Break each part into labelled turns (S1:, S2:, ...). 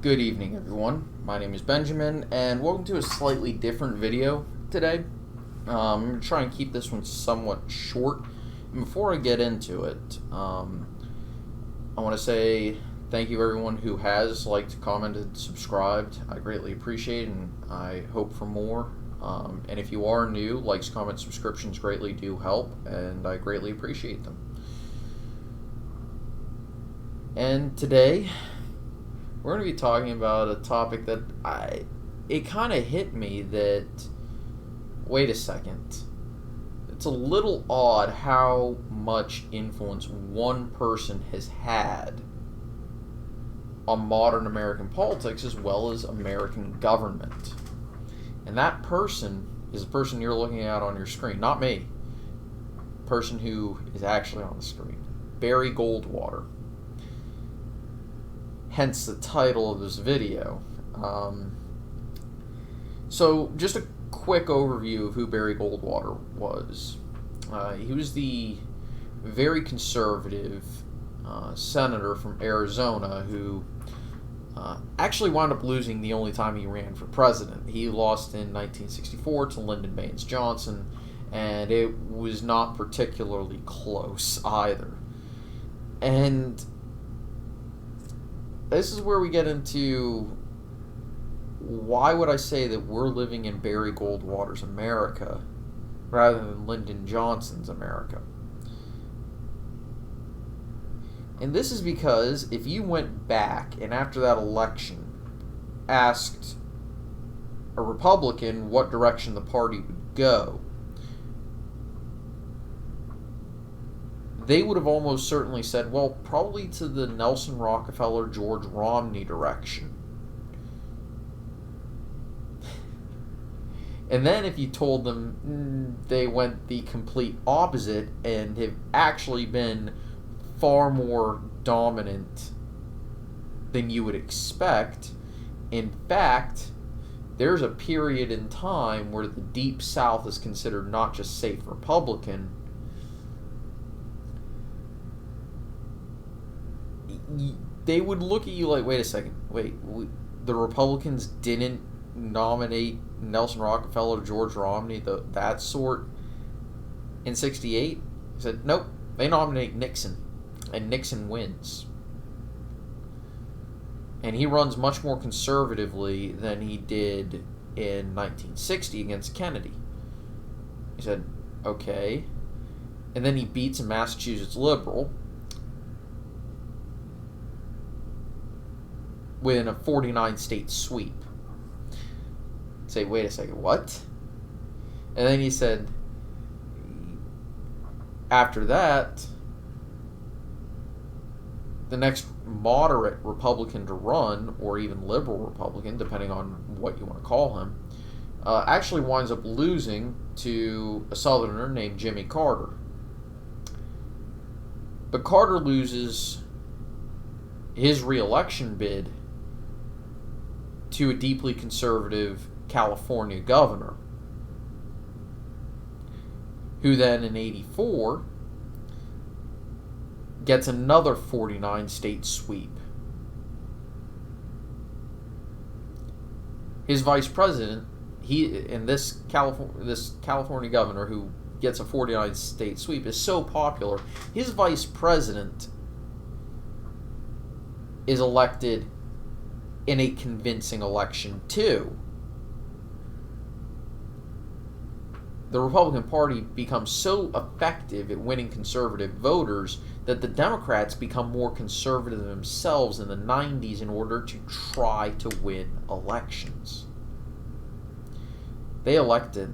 S1: Good evening, everyone. My name is Benjamin, and welcome to a slightly different video today. I'm going to try and keep this one somewhat short. And before I get into it, I want to say thank you everyone who has liked, commented, subscribed. I greatly appreciate it, and I hope for more. And if you are new, likes, comments, subscriptions greatly do help, and I greatly appreciate them. And today, we're going to be talking about a topic that it kind of hit me that, wait a second, it's a little odd how much influence one person has had on modern American politics as well as American government. And that person is the person you're looking at on your screen, not me. Person who is actually on the screen. Barry Goldwater. Hence the title of this video. So just a quick overview of who Barry Goldwater was. He was the very conservative senator from Arizona who actually wound up losing the only time he ran for president. He lost in 1964 to Lyndon Baines Johnson, and it was not particularly close either. And this is where we get into why would I say that we're living in Barry Goldwater's America rather than Lyndon Johnson's America. And this is because if you went back and after that election asked a Republican what direction the party would go, they would have almost certainly said, well, probably to the Nelson Rockefeller, George Romney direction. And then if you told them they went the complete opposite and have actually been far more dominant than you would expect, in fact, there's a period in time where the Deep South is considered not just safe Republican, they would look at you like, wait a second, the Republicans didn't nominate Nelson Rockefeller, George Romney, that sort in 68? He said, nope, they nominate Nixon, and Nixon wins. And he runs much more conservatively than he did in 1960 against Kennedy. He said, okay. And then he beats a Massachusetts liberal win a 49-state sweep. Say, wait a second, what? And then he said, after that, the next moderate Republican to run, or even liberal Republican, depending on what you want to call him, actually winds up losing to a Southerner named Jimmy Carter. But Carter loses his re-election bid to a deeply conservative California governor, who then in 84 gets another 49-state sweep. His vice president, this California governor who gets a 49-state sweep is so popular, his vice president is elected in a convincing election too. The Republican Party becomes so effective at winning conservative voters that the Democrats become more conservative themselves in the 90s in order to try to win elections. They elected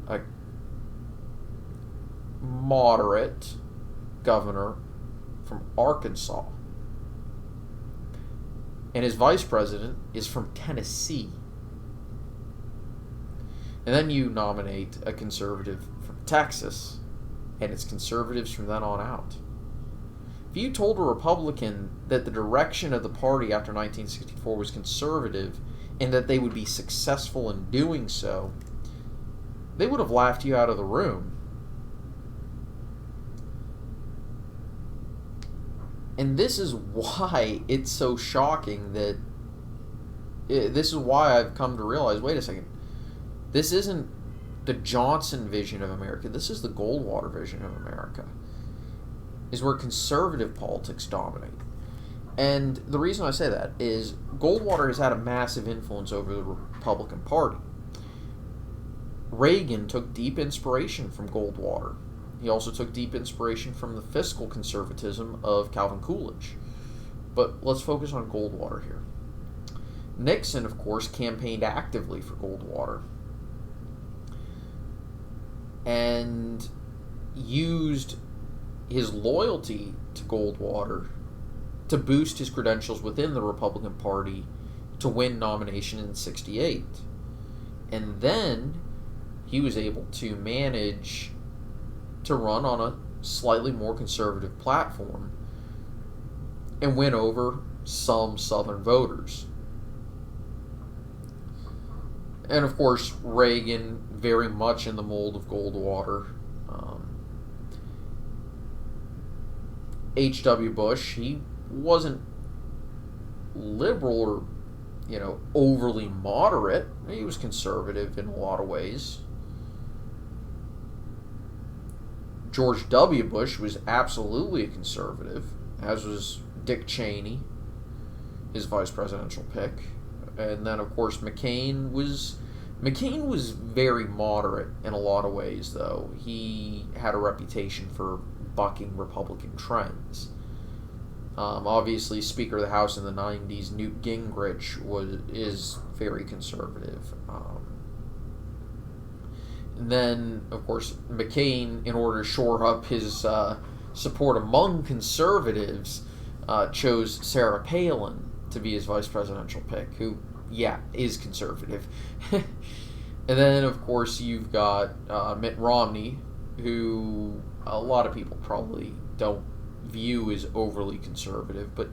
S1: a moderate governor from Arkansas, and his vice president is from Tennessee. And then you nominate a conservative from Texas, and it's conservatives from then on out. If you told a Republican that the direction of the party after 1964 was conservative and that they would be successful in doing so, they would have laughed you out of the room. And this is why it's so shocking that this is why I've come to realize, wait a second, this isn't the Johnson vision of America. This is the Goldwater vision of America, is where conservative politics dominate. And the reason I say that is Goldwater has had a massive influence over the Republican Party. Reagan took deep inspiration from Goldwater. He also took deep inspiration from the fiscal conservatism of Calvin Coolidge. But let's focus on Goldwater here. Nixon, of course, campaigned actively for Goldwater and used his loyalty to Goldwater to boost his credentials within the Republican Party to win nomination in '68. And then he was able to manage to run on a slightly more conservative platform and win over some Southern voters. And of course, Reagan, very much in the mold of Goldwater. H.W. Bush, he wasn't liberal or, overly moderate. He was conservative in a lot of ways. George W. Bush was absolutely a conservative, as was Dick Cheney, his vice presidential pick. And then, of course, McCain was very moderate in a lot of ways, though. He had a reputation for bucking Republican trends. Obviously, Speaker of the House in the 90s, Newt Gingrich is very conservative. And then, of course, McCain, in order to shore up his support among conservatives, chose Sarah Palin to be his vice presidential pick, who, is conservative. And then, of course, you've got Mitt Romney, who a lot of people probably don't view as overly conservative, but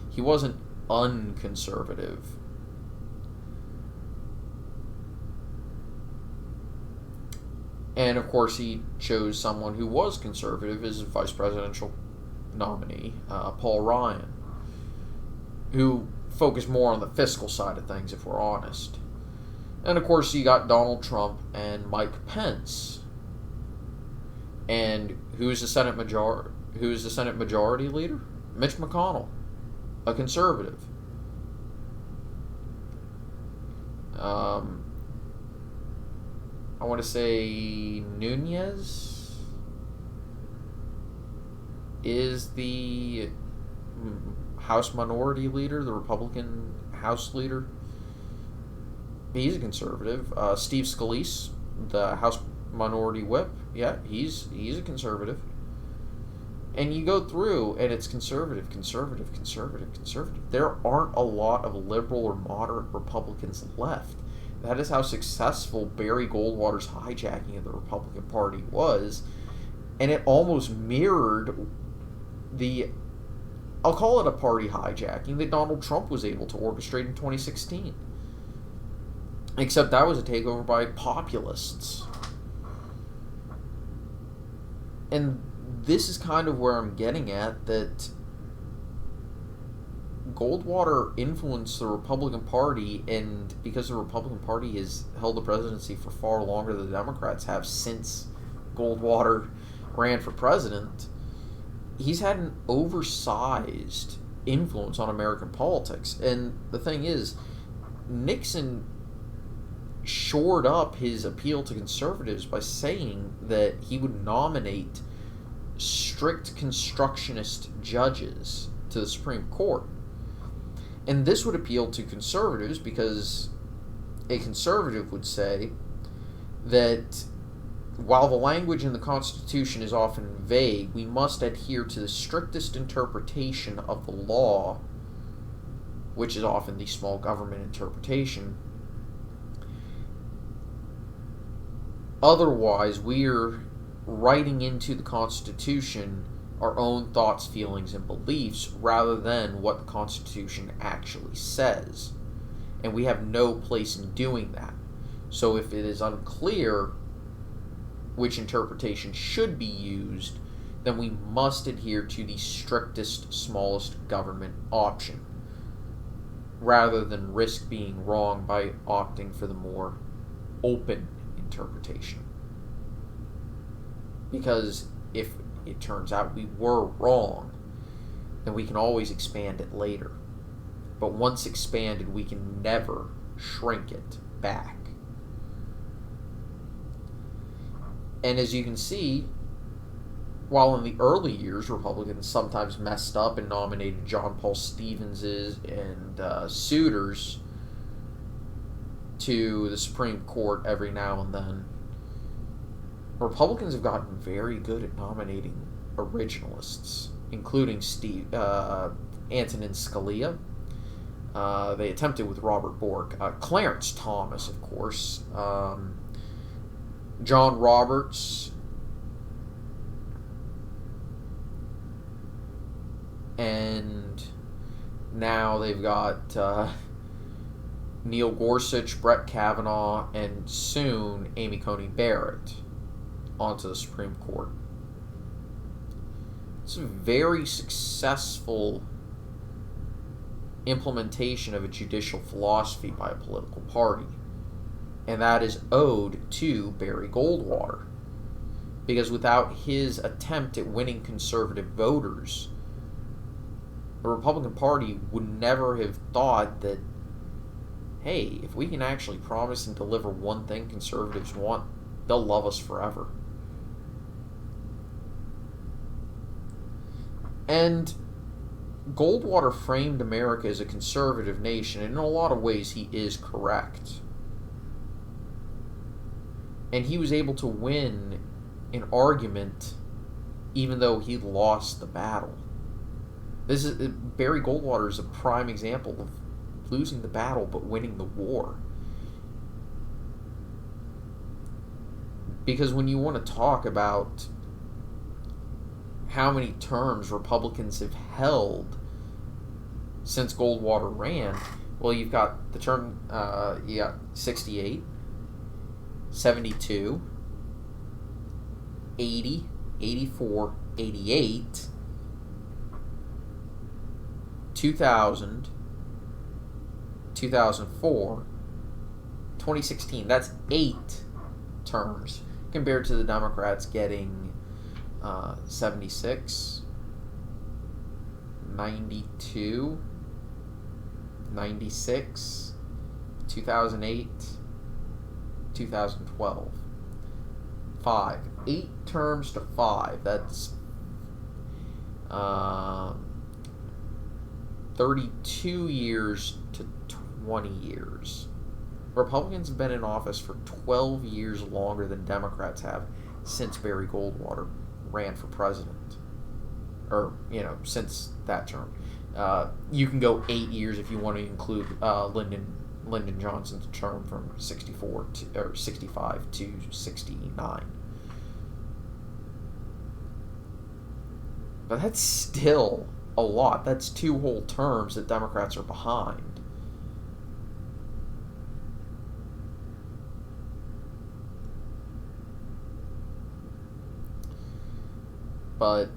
S1: he wasn't unconservative. And, of course, he chose someone who was conservative as his vice presidential nominee, Paul Ryan, who focused more on the fiscal side of things, if we're honest. And, of course, you got Donald Trump and Mike Pence. And who's the Senate Majority Leader? Mitch McConnell, a conservative. I want to say Nunez is the House Minority Leader, the Republican House Leader. He's a conservative. Steve Scalise, the House Minority Whip, he's a conservative. And you go through, and it's conservative. There aren't a lot of liberal or moderate Republicans left. That is how successful Barry Goldwater's hijacking of the Republican Party was. And it almost mirrored I'll call it a party hijacking that Donald Trump was able to orchestrate in 2016. Except that was a takeover by populists. And this is kind of where I'm getting at, that Goldwater influenced the Republican Party, and because the Republican Party has held the presidency for far longer than the Democrats have since Goldwater ran for president, he's had an oversized influence on American politics. And the thing is, Nixon shored up his appeal to conservatives by saying that he would nominate strict constructionist judges to the Supreme Court. And this would appeal to conservatives because a conservative would say that while the language in the Constitution is often vague, we must adhere to the strictest interpretation of the law, which is often the small government interpretation. Otherwise, we're writing into the Constitution our own thoughts, feelings, and beliefs rather than what the Constitution actually says. And we have no place in doing that. So if it is unclear which interpretation should be used, then we must adhere to the strictest, smallest government option. rather than risk being wrong by opting for the more open interpretation. Because if it turns out we were wrong, then we can always expand it later. But once expanded, we can never shrink it back. And as you can see, while in the early years Republicans sometimes messed up and nominated John Paul Stevenses and suitors to the Supreme Court every now and then, Republicans have gotten very good at nominating originalists, including Antonin Scalia. They attempted with Robert Bork. Clarence Thomas, of course. John Roberts. And now they've got Neil Gorsuch, Brett Kavanaugh, and soon Amy Coney Barrett onto the Supreme Court. It's a very successful implementation of a judicial philosophy by a political party. And that is owed to Barry Goldwater. Because without his attempt at winning conservative voters, the Republican Party would never have thought that, hey, if we can actually promise and deliver one thing conservatives want, they'll love us forever. And Goldwater framed America as a conservative nation, and in a lot of ways he is correct. And he was able to win an argument even though he lost the battle. Barry Goldwater is a prime example of losing the battle but winning the war. Because when you want to talk about how many terms Republicans have held since Goldwater ran, well, you've got the term, you got 68, 72, 80, 84, 88, 2000, 2004, 2016. That's 8 terms compared to the Democrats getting 76, 92, 96, 2008, 2012. 5. 8 terms to 5. That's 32 years to 20 years. Republicans have been in office for 12 years longer than Democrats have since Barry Goldwater ran for president. Or, since that term. You can go 8 years if you want to include Lyndon Johnson's term from 65 to 69. But that's still a lot. That's 2 whole terms that Democrats are behind. But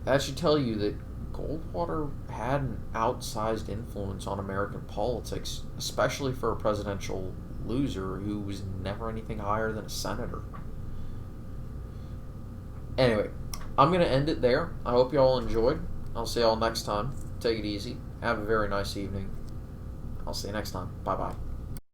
S1: that should tell you that Goldwater had an outsized influence on American politics, especially for a presidential loser who was never anything higher than a senator. Anyway, I'm going to end it there. I hope you all enjoyed. I'll see you all next time. Take it easy. Have a very nice evening. I'll see you next time. Bye-bye.